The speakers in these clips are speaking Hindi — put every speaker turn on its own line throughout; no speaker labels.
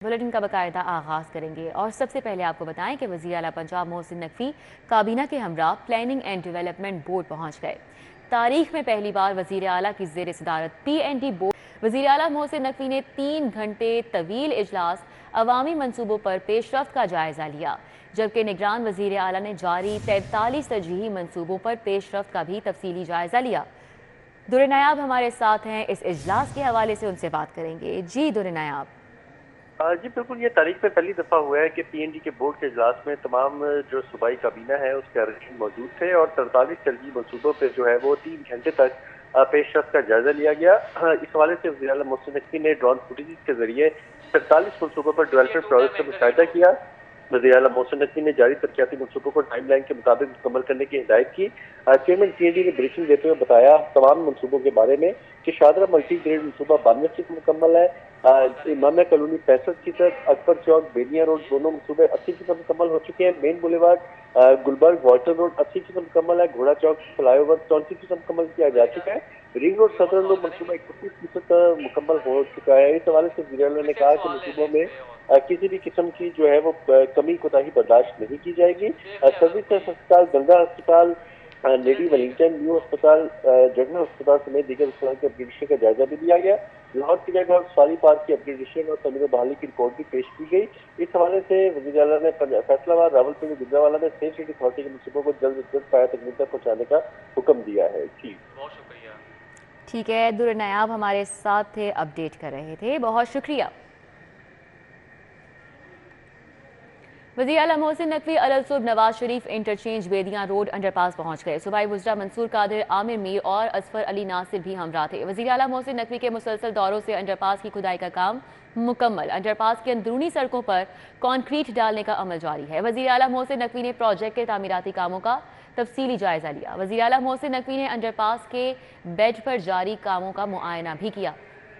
बुलेटिन का बाकायदा आगाज करेंगे और सबसे पहले आपको बताएं कि वज़ीर आला पंजाब मोहसिन नकवी काबीना के हमरा प्लानिंग एंड डेवलपमेंट बोर्ड पहुंच गए। तारीख में पहली बार वज़ीर आला की ज़ेर सदारत PND बोर्ड वज़ीर आला मोहसिन नकवी ने 3 घंटे तवील इजलास अवामी मनसूबों पर पेशरफ्त का जायजा लिया, जबकि निगरान वज़ीर आला ने जारी 43 तरजीही मनसूबों पर पेशरफ्त का भी तफसीली जायजा लिया। दुर नायाब हमारे साथ हैं, इस इजलास के हवाले से उनसे बात करेंगे। जी दुर नायाब।
जी बिल्कुल, ये तारीख में पहली दफ़ा हुआ है कि PND के बोर्ड के इजलास में तमाम जो सूबाई काबीना है उसके अरकान मौजूद थे और 43 तरजीही मनसूबों पर जो है वो 3 घंटे तक पेशरफ्त का जायजा लिया गया। इस हवाले से वज़ीर आला मोहसिन नकवी ने ड्रोन फुटेज के जरिए 43 मनसूबों पर डेवलपमेंट प्रोजेक्ट का मुशाहिदा किया। वज़ीर आला मोहसिन नकवी ने जारी तरक्याती मनसूबों को टाइमलाइन के मुताबिक मुकम्मल करने की हिदायत की। चेयरमैन PND ने ब्रीफिंग देते हुए बताया तमाम मनसूबों के बारे में कि शादरा मल्टी ग्रेड मनसूबा 92% मुकम्मल है, इमामिया कॉलोनी 65%, अकबर चौक बेनिया रोड दोनों मनसूबे 80% मुकम्मल हो चुके हैं। Main boulevard Gulberg water road 80% मुकम्मल है। घोड़ा चौक फ्लाईओवर 34% मुकम्मल किया जा चुका है। रिंग रोड सदर रोड मनसूबा 31% मुकम्मल हो चुका है। इस हवाले से वज़ीर आला ने कहा कि मनसूबों में किसी भी किस्म की जो है वो कमी कोताही बर्दाश्त नहीं की जाएगी। सर्विस अस्पताल, गंगा अस्पताल, लेडी वेलिंगटन न्यू अस्पताल, जगना अस्पताल समेत दीगर अस्पताल के अपग्रेडेशन का जायजा भी लिया गया। लाहौर किला घाट सफारी पार्क की अपग्रेडेशन और तमीर बहाली की रिपोर्ट भी पेश की गई। इस हवाले से वज़ीर आला ने फैसलाबाद, रावलपिंडी, गुजरावाला में सेफ सिटी अथॉरिटी के मनसूबों को जल्द से जल्द पाया तकमील तक पहुँचाने का हुक्म दिया है। जी बहुत शुक्रिया।
ठीक है, दुर नायाब हमारे साथ थे, अपडेट कर रहे थे, बहुत शुक्रिया। वज़ीर आला Mohsin Naqvi अलसुब Nawaz Sharif interchange Bedian road underpass पहुंच गए। सूबाई वज़रा मंसूर कादिर, आमिर मीर और असफर अली नासिर भी हमरा थे। वज़ीर आला मोहसिन नकवी के मुसलसल दौरों से अंडरपास की खुदाई का काम मुकम्मल। अंडरपास की अंदरूनी सड़कों पर कॉन्क्रीट डालने का अमल जारी है। वज़ीर आला मोहसिन नकवी ने प्रोजेक्ट के तामीराती कामों का तफसीली जायजा लिया। वज़ीर आला मोहसिन नकवी ने अंडरपास के बेड पर जारी कामों का मुआयना भी किया।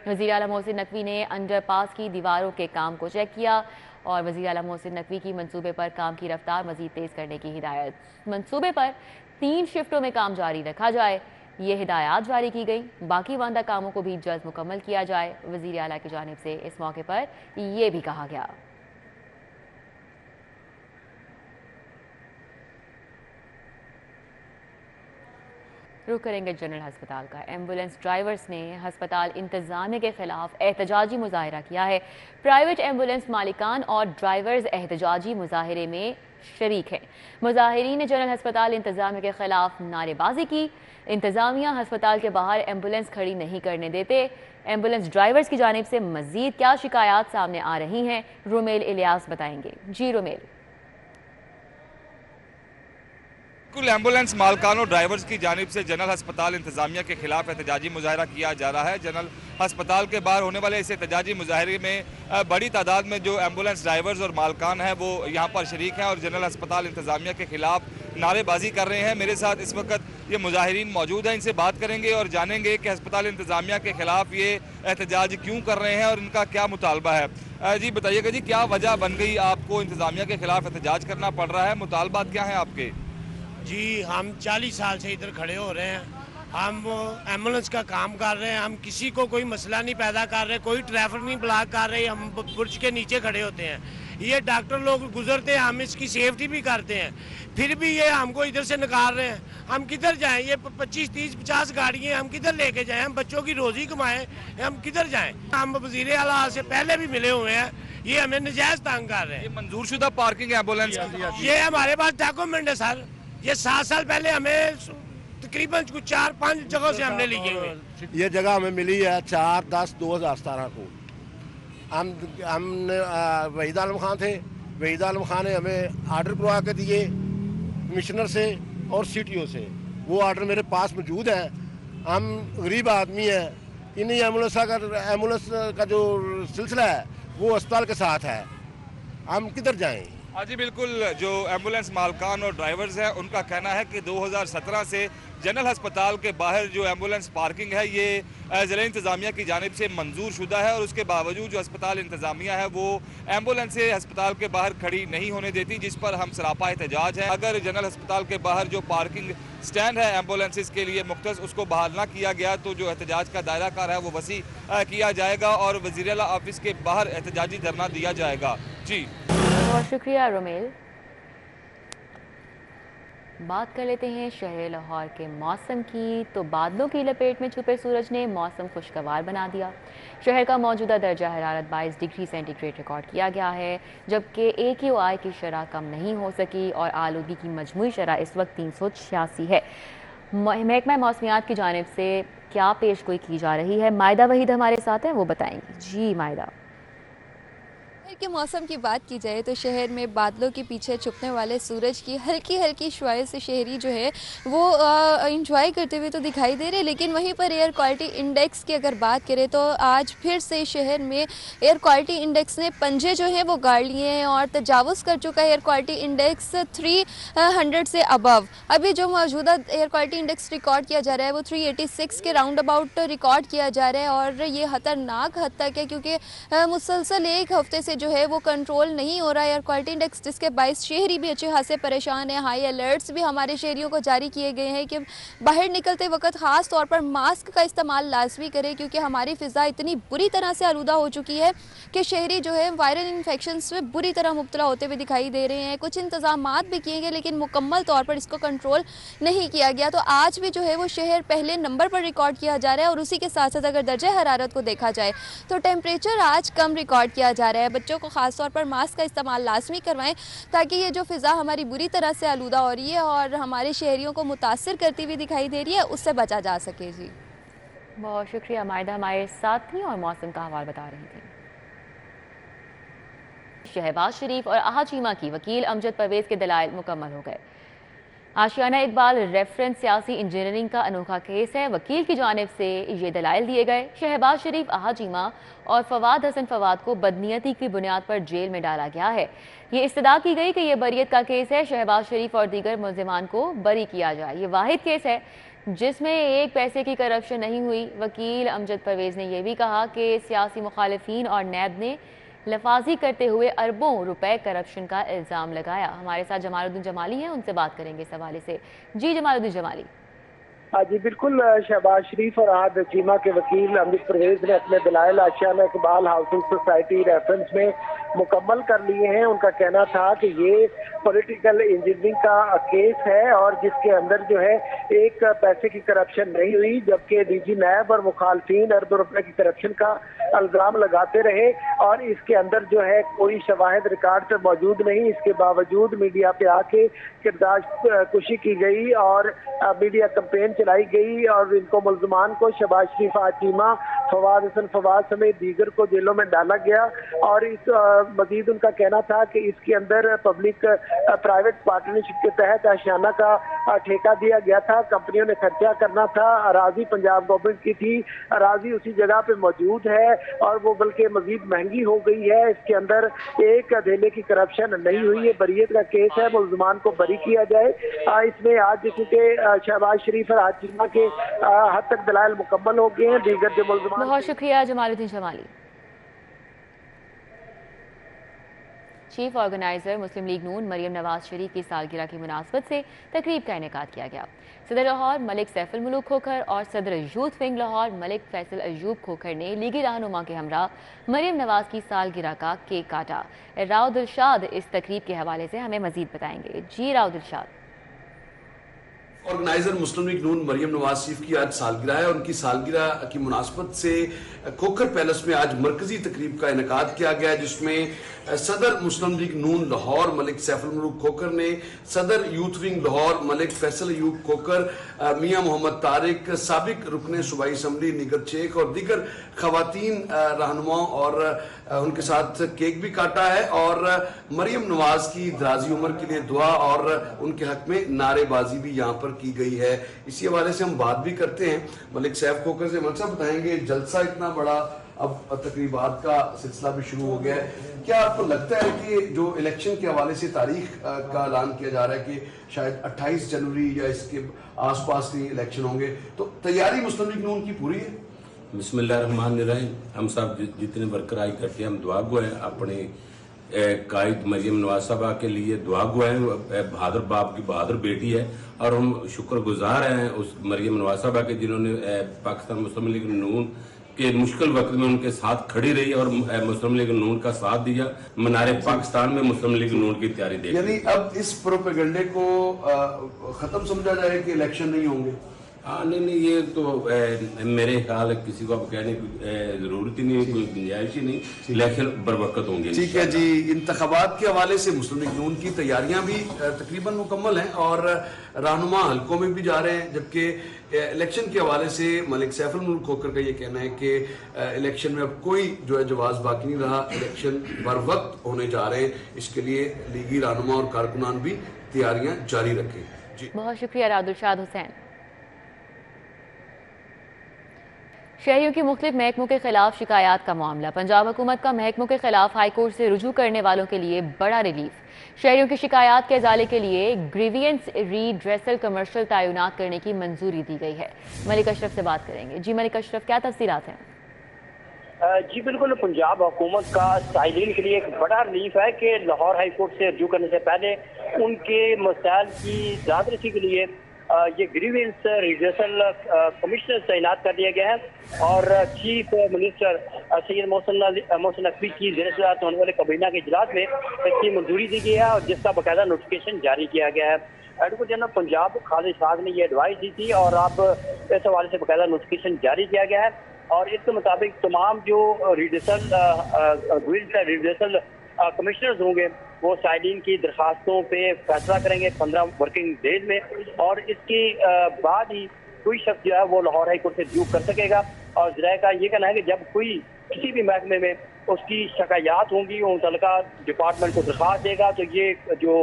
वज़ीर आला मोहसिन नकवी ने अंडरपास की दीवारों के काम को चेक किया और वज़ीर आला मोहसिन नकवी की मंसूबे पर काम की रफ्तार मज़ीद तेज़ करने की हिदायत। मंसूबे पर 3 शिफ्टों में काम जारी रखा जाए, ये हिदायत जारी की गई। बाकी वांदा कामों को भी जल्द मुकम्मल किया जाए। वज़ीर आला की जानिब से इस मौके पर यह भी कहा गया। रुख करेंगे जनरल हस्पताल का। एम्बुलेंस ड्राइवर्स ने हस्पताल इंतजामिया के खिलाफ एहतजाजी मुजाहरा किया है। प्राइवेट एम्बुलेंस मालिकान और ड्राइवर्स एहतजाजी मुजाहरे में शरीक हैं। मुजाहिरीन ने जनरल हस्पताल इंतजामिया के खिलाफ नारेबाजी की। इंतजामिया हस्पताल के बाहर एम्बुलेंस खड़ी नहीं करने देते। एम्बुलेंस ड्राइवर्स की जानिब से मजीद क्या शिकायत सामने आ रही हैं, रुमेल इलियास बताएंगे। जी रुमेल।
बिल्कुल, एम्बुलेंस मालकान और ड्राइवर्स की जानिब से जनरल हस्पताल इंतजामिया के खिलाफ एहतजाजी मुजाहरा किया जा रहा है। जनरल हस्पताल के बाहर होने वाले इस एहतजाजी मुजाहरे में बड़ी तादाद में जो एम्बुलेंस ड्राइवर्स और मालकान हैं वो यहाँ पर शरीक हैं और जनरल हस्पताल इंतजामिया के खिलाफ नारेबाजी कर रहे हैं। मेरे साथ इस वक्त ये मुजाहिरीन मौजूद हैं, इनसे बात करेंगे और जानेंगे कि हस्पताल इंतजामिया के खिलाफ ये एहतजाज क्यों कर रहे हैं और इनका क्या मुतालबा है। जी बताइएगा जी, क्या वजह बन गई आपको इंतजामिया के खिलाफ एहतजाज करना पड़ रहा है, मुतालबात क्या हैं आपके?
जी हम 40 साल से इधर खड़े हो रहे हैं। हम एम्बुलेंस का काम कर रहे हैं। हम किसी को कोई मसला नहीं पैदा कर रहे, कोई ट्रैफिक नहीं ब्लॉक कर रहे। हम बुर्ज के नीचे खड़े होते हैं, ये डॉक्टर लोग गुजरते हैं, हम इसकी सेफ्टी भी करते हैं, फिर भी ये हमको इधर से निकाल रहे हैं। हम किधर जाएं? ये 25, 30, 50 गाड़ियाँ हम किधर लेके जाएं? हम बच्चों की रोजी कमाएं, हम किधर जाएं? हम वज़ीर आला से पहले भी मिले हुए हैं, ये हमें नजायज तंग कर रहे हैं।
ये मंजूर शुदा पार्किंग एम्बुलेंस
ये हमारे पास डॉक्यूमेंट है सर। ये 7 साल पहले हमें तकरीबन कुछ 4-5 जगह से हमने लिए हुए।
ये जगह हमें मिली है 4/10/2017 को। हमने वहीद आलम खान थे, वहीद आलम खान ने हमें आर्डर करवा के दिए कमिश्नर से और CTO से। वो आर्डर मेरे पास मौजूद है। हम गरीब आदमी हैं, इन्हीं एम्बुलेंस का जो सिलसिला है वो अस्पताल के साथ है, हम किधर जाएं?
हाँ जी बिल्कुल, जो एम्बुलेंस मालकान और ड्राइवर्स हैं उनका कहना है कि 2017 से जनरल अस्पताल के बाहर जो एम्बुलेंस पार्किंग है ये ज़िला इंतज़ामिया की जानिब से मंजूर शुदा है और उसके बावजूद जो अस्पताल इंतज़ामिया है वो एम्बुलेंसें अस्पताल के बाहर खड़ी नहीं होने देती, जिस पर हम सरापा एहतजाज है। अगर जनरल अस्पताल के बाहर जो पार्किंग स्टैंड है एम्बुलेंसेस के लिए मुख्तस, उसको बहाल ना किया गया तो जो एहतजाज का दायरा कार है वो वसी किया जाएगा और वज़ीर आला ऑफिस के बाहर एहतजाजी धरना दिया जाएगा। जी
बहुत शुक्रिया रोमेल। बात कर लेते हैं शहर लाहौर के मौसम की। तो बादलों की लपेट में छुपे सूरज ने मौसम खुशगवार बना दिया। शहर का मौजूदा दर्जा हरारत 22 डिग्री सेंटीग्रेड रिकॉर्ड किया गया है, जबकि AQI की शरह कम नहीं हो सकी और आलूगी की मजमूई शरह इस वक्त 386 है। महकमा मौसमियात की जानिब से क्या पेशगोई की जा रही है, मायदा वहीद हमारे साथ हैं, वो बताएंगी। जी मायदा।
के मौसम की बात की जाए तो शहर में बादलों के पीछे छुपने वाले सूरज की हल्की हल्की शुआएं से शहरी जो है वो इंजॉय करते हुए तो दिखाई दे रहे, लेकिन वहीं पर एयर क्वालिटी इंडेक्स की अगर बात करें तो आज फिर से शहर में एयर क्वालिटी इंडेक्स ने पंजे जो है वो गाड़ लिए हैं और तजावुज़ कर चुका है एयर क्वालिटी इंडेक्स 300 से अबव। अभी जो मौजूदा एयर क्वालिटी इंडेक्स रिकॉर्ड किया जा रहा है वो 386 के राउंड अबाउट रिकॉर्ड किया जा रहा है और ये खतरनाक हद तक है, क्योंकि मुसलसल एक हफ्ते से जो है वो कंट्रोल नहीं हो रहा है एयर क्वालिटी इंडेक्स, जिसके बायस शहरी भी अच्छे खासे परेशान हैं। हाई अलर्ट्स भी हमारे शहरियों को जारी किए गए हैं कि बाहर निकलते वक्त ख़ास तौर पर मास्क का इस्तेमाल लाजमी करें, क्योंकि हमारी फ़िज़ा इतनी बुरी तरह से आलूदा हो चुकी है कि शहरी जो है वायरल इन्फेक्शंस में बुरी तरह मुब्तला होते हुए दिखाई दे रहे हैं। कुछ इंतजामात भी किए गए लेकिन मुकम्मल तौर पर इसको कंट्रोल नहीं किया गया। तो आज भी जो है वो शहर पहले नंबर पर रिकॉर्ड किया जा रहा है और उसी के साथ साथ अगर दर्जा हरारत को देखा जाए तो टेम्परेचर आज कम रिकॉर्ड किया जा रहा है। बच्चों को ख़ास तौर पर मास्क का इस्तेमाल लाजमी करवाएं ताकि ये जो फ़िज़ा हमारी बुरी तरह से आलूदा हो रही है और हमारे शहरियों को मुतासिर करती हुई दिखाई दे रही है उससे बचा जा सके। जी
बहुत शुक्रिया मायदा, हमारे साथ थी और मौसम का हवाल बता रही थी। शहबाज शरीफ और आहाचीमा की वकील अमजद परवेज के दलाइल मुकम्मल हो गए। आशियाना इकबाल रेफरेंस सियासी इंजीनियरिंग का अनोखा केस है। वकील की जानिब से ये दलाइल दिए गए। शहबाज शरीफ, आहाचीमा और फवाद हसन फवाद को बदनीयती की बुनियाद पर जेल में डाला गया है। ये इस्तदा की गई कि यह बरियत का केस है, शहबाज शरीफ और दीगर मुलजिमान को बरी किया जाए। ये वाहिद केस है जिसमें एक पैसे की करप्शन नहीं हुई। वकील अमजद परवेज ने यह भी कहा कि सियासी मुखालिफिन और नैब ने लफाजी करते हुए अरबों रुपए करप्शन का इल्ज़ाम लगाया। हमारे साथ जमालुद्दीन जमाली हैं, उनसे बात करेंगे इस हवाले से। जी जमालुद्दीन जमाली।
जी बिल्कुल, शहबाज शरीफ और आहाचीमा के वकील अमजद परवेज ने अपने दलाइल आशियाना इकबाल हाउसिंग सोसाइटी रेफरेंस में मुकम्मल कर लिए हैं। उनका कहना था कि ये पॉलिटिकल इंजीनियरिंग का केस है और जिसके अंदर जो है एक पैसे की करप्शन नहीं हुई, जबकि डीजी नैब और मुखालफिन अरबों रुपए की करप्शन का इल्ज़ाम लगाते रहे और इसके अंदर जो है कोई शवाहिद रिकॉर्ड पे मौजूद नहीं। इसके बावजूद मीडिया पे आके किरदार कुशी की गई और मीडिया कैंपेन चलाई गई और इनको मुलजमान को शहबाज शरीफ, आहाचीमा, फवाद हसन फवाद समेत दीगर को जेलों में डाला गया। और इस मजीद उनका कहना था कि इसके अंदर पब्लिक प्राइवेट पार्टनरशिप के तहत आशियाना का ठेका दिया गया था। कंपनियों ने खर्चा करना था, अराजी पंजाब गवर्नमेंट की थी, अराजी उसी जगह पे मौजूद है और वो बल्कि मजीद महंगी हो गई है। इसके अंदर एक अधेले की करप्शन नहीं हुई है, बरियत का केस है, मुलजमान को बरी किया जाए। इसमें आज चूंकि शहबाज शरीफ और आहाचीमा के हद तक दलाइल मुकम्मल हो गए हैं। दीगर जो मुलजमान।
बहुत शुक्रिया जमालुद्दीन जमाली। चीफ ऑर्गेनाइजर मुस्लिम लीग नून मरियम नवाज शरीफ की सालगिरह की मुनासबत से तकरीब का इनेकाद किया गया। सदर लाहौर मलिक सैफुल मुल्क खोखर और सदर यूथ विंग लाहौर मलिक फैसल अयूब खोखर ने लीगी रहनुमा के हमरा मरियम नवाज की सालगिरह का केक काटा। राव दिलशाद इस तकरीब के हवाले से हमें मजीद बताएंगे। जी राव दिलशाद।
ऑर्गेनाइजर मुस्लिम लीग नून मरियम नवाज शरीफ की आज सालगिरह है। उनकी सालगिरह की मुनासबत से खोखर पैलेस में आज मरकजी तकरीब का इनेकाद किया गया, जिसमें सदर मुस्लिम लीग नून लाहौर मलिक सैफुल मुल्क खोखर ने, सदर यूथ विंग लाहौर मलिक फैसल अयूब खोखर, मियां मोहम्मद तारिक, साबिक रुकने सूबाई असम्बली निगर शेख और दीगर खवातीन रहनुमाओं और उनके साथ केक भी काटा है और मरियम नवाज की दराजी उम्र के लिए दुआ और उनके हक में नारेबाजी भी यहाँ पर की गई है। इसी हवाले से हम बात भी करते हैं मलिक सैफ खोखर से। मलिक साहब बताएंगे, जलसा इतना बड़ा अब तकरीबात का सिलसिला भी शुरू हो गया है। क्या आपको लगता है कि जो इलेक्शन के हवाले से तारीख का ऐलान किया जा रहा है कि शायद 28 जनवरी या इसके आसपास ही इलेक्शन होंगे, तो तैयारी मुस्लिम लीग नून की पूरी है?
बिस्मिल्लाहिर्रहमानिर्रहीम। हम सब जितने वर्कर इकट्ठे हम दुआ गो हैं अपने कायद मरियम नवाज साहबा के लिए दुआ गो हैं। बहादुर बाप की बहादुर बेटी है और हम शुक्रगुजार हैं उस मरियम नवाज साहबा के जिन्होंने पाकिस्तान मुस्लिम लीग नून के मुश्किल वक्त में उनके साथ खड़ी रही और मुस्लिम लीग नून का साथ दिया। मनारे पाकिस्तान में मुस्लिम लीग नून की तैयारी देखी।
यानी अब इस प्रोपेगेंडे को खत्म समझा जाए कि इलेक्शन नहीं होंगे?
हाँ नहीं, ये तो मेरे ख्याल किसी को अब कहने की जरूरत ही नहीं, कोई गुंजाइश ही नहीं, इलेक्शन बरवकत होंगे।
ठीक है जी, इंतखाबात के हवाले से मुस्लिम लीग नून की तैयारियां भी तकरीबन मुकम्मल हैं और रहनुमा हलकों में भी जा रहे हैं, जबकि इलेक्शन के हवाले से मलिक सैफुल मुल्क खोकर का ये कहना है कि इलेक्शन में अब कोई जो है जवाब बाकी नहीं रहा, इलेक्शन बर वक्त होने जा रहे हैं। इसके लिए लीगी रहनुमा और कारकुनान भी तैयारियां जारी रखें। जी
बहुत शुक्रिया रादुलशाद हुसैन। शहरियों की मुख्तलिफ महकमों के खिलाफ शिकायत का मामला। पंजाब हुकूमत का महकमों के खिलाफ हाईकोर्ट से रुजू करने वालों के लिए बड़ा रिलीफ। शहरियों की शिकायत के अजाले के लिए ग्रीवियंस रीड्रेसल कमर्शियल तैनात करने की मंजूरी दी गई है। मलिक अशरफ से बात करेंगे। जी मलिक अशरफ, क्या तफसीलात हैं?
जी बिल्कुल, पंजाब हुकूमत का साइलिन के लिए एक बड़ा रिलीफ है कि लाहौर हाई कोर्ट से रुजू करने से पहले उनके मसाइल की ज़ादरसी के लिए ये ग्रीवेंस रिड्रेसल कमिश्नर तैनात कर दिया गया है और चीफ मिनिस्टर सैयद मोहसिन नकवी की ज़ेर-ए-सदारत होने वाले काबीना के इजलास में इसकी मंजूरी दी गई है और जिसका बाकायदा नोटिफिकेशन जारी किया गया है। एडवोकेट जनरल पंजाब खालिद साहब ने ये एडवाइस दी थी और अब इस हवाले से बाकायदा नोटिफिकेशन जारी किया गया है और इसके मुताबिक तमाम जो रिड्रेसल कमिश्नर्स होंगे वो साइलिन की दरखास्तों पे फैसला करेंगे 15 वर्किंग डेज में और इसके बाद ही कोई शख्स जो है वो लाहौर हाई कोर्ट से रुजू कर सकेगा। और ज़राए का ये कहना है कि जब कोई किसी भी महकमे में उसकी शिकायत होंगी वो मुतल्लिका डिपार्टमेंट को दरखास्त देगा तो ये जो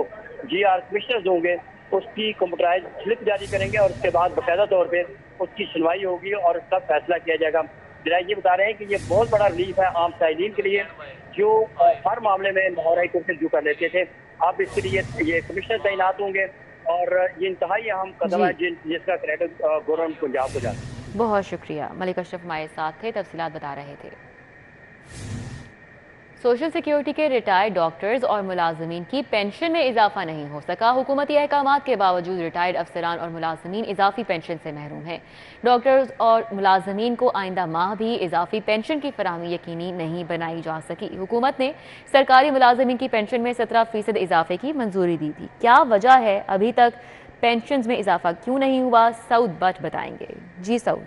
GR कमिश्नर्स होंगे उसकी कंप्यूटराइज स्लिप जारी करेंगे और उसके बाद बाकायदा तौर पर उसकी सुनवाई होगी और उसका फैसला किया जाएगा। ज़रा ये बता रहे हैं कि ये बहुत बड़ा रिलीफ है आम साइलिन के लिए जो हर मामले में लाहौर हाई कोर्ट से रुजू कर लेते थे। अब इसके लिए ये कमिश्नर तैनात होंगे और ये इंतहाई अहम कदम है जिसका क्रेडिट गवर्नमेंट पंजाब को जाता है।
बहुत शुक्रिया। मलिक अशरफ हमारे साथ थे, तफसीलात बता रहे थे। सोशल सिक्योरिटी के रिटायर्ड डॉक्टर्स और मुलाजमीन की पेंशन में इजाफा नहीं हो सका। हुकूमती अहकामात के बावजूद रिटायर्ड अफसरान और मुलाजमीन इजाफी पेंशन से महरूम हैं। डॉक्टर्स और मुलाजमीन को आइंदा माह भी इजाफी पेंशन की फराहमी यकीनी नहीं बनाई जा सकी। हुकूमत ने सरकारी मुलाजमीन की पेंशन में 17% इजाफे की मंजूरी दी थी। क्या वजह है अभी तक पेंशन में इजाफा क्यों नहीं हुआ? सऊद बट बताएंगे। जी सऊद।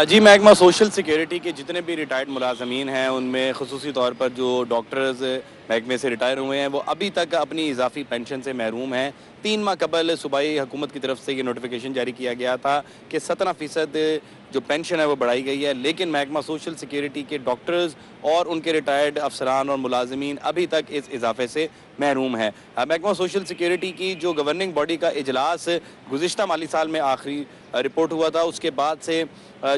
जी महकमा सोशल सिक्योरिटी के जितने भी रिटायर्ड मुलाजमीन हैं उनमें ख़ुसूसी तौर पर जो डॉक्टर्स महकमे से रिटायर हुए हैं वो अभी तक अपनी इजाफी पेंशन से महरूम हैं। 3 माह कबल सूबाई हुकूमत की तरफ से ये नोटिफिकेशन जारी किया गया था कि 17% जो पेंशन है वो बढ़ाई गई है, लेकिन महकमा सोशल सिक्योरिटी के डॉक्टर्स और उनके रिटायर्ड अफसरान और मुलाजमीन अभी तक इस इजाफे से महरूम है। महकमा सोशल सिक्योरिटी की जो गवर्निंग बॉडी का इजलास गुज़िश्ता माली साल में आखिरी रिपोर्ट हुआ था, उसके बाद से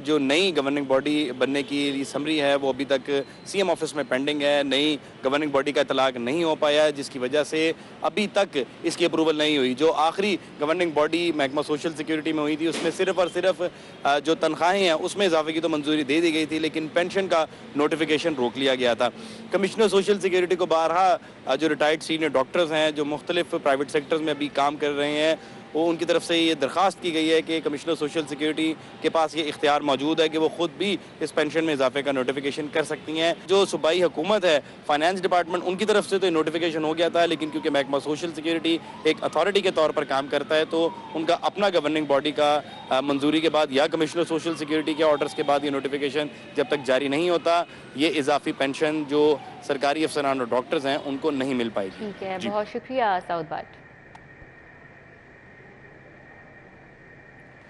जो नई गवर्निंग बॉडी बनने की समरी है वो अभी तक CM ऑफिस में पेंडिंग है। नई गवर्निंग बॉडी का इतलाक नहीं हो पाया है जिसकी वजह से अभी तक इसकी अप्रूवल नहीं हुई। जो आखिरी गवर्निंग बॉडी महकमा सोशल सिक्योरिटी में हुई थी उसमें सिर्फ और सिर्फ जो तनख्वाहें हैं उसमें इजाफे की तो मंजूरी दे दी गई थी, लेकिन पेंशन का नोटिफिकेशन रोक लिया गया था। कमिश्नर सोशल सिक्योरिटी को बारहा जो रिटायर्ड सीनियर डॉक्टर्स हैं जो मुख्तलिफ प्राइवेट सेक्टर्स में अभी काम कर रहे हैं वो उनकी तरफ से ये दरख्वास्त की गई है कि कमिश्नर सोशल सिक्योरिटी के पास ये इख्तियार मौजूद है कि वो खुद भी इस पेंशन में इजाफे का नोटिफिकेशन कर सकती हैं। जो सूबाई हुकूमत है, फाइनेंस डिपार्टमेंट, उनकी तरफ से तो ये नोटिफिकेशन हो गया था, लेकिन क्योंकि महकमा सोशल सिक्योरिटी एक अथॉरिटी के तौर पर काम करता है तो उनका अपना गवर्निंग बॉडी का मंजूरी के बाद या कमिश्नर सोशल सिक्योरिटी के ऑर्डर्स के बाद ये नोटिफिकेशन जब तक जारी नहीं होता ये इजाफी पेंशन जो सरकारी अफसरान और डॉक्टर्स हैं उनको नहीं मिल पाएगी।
ठीक है, बहुत शुक्रिया सऊद बट।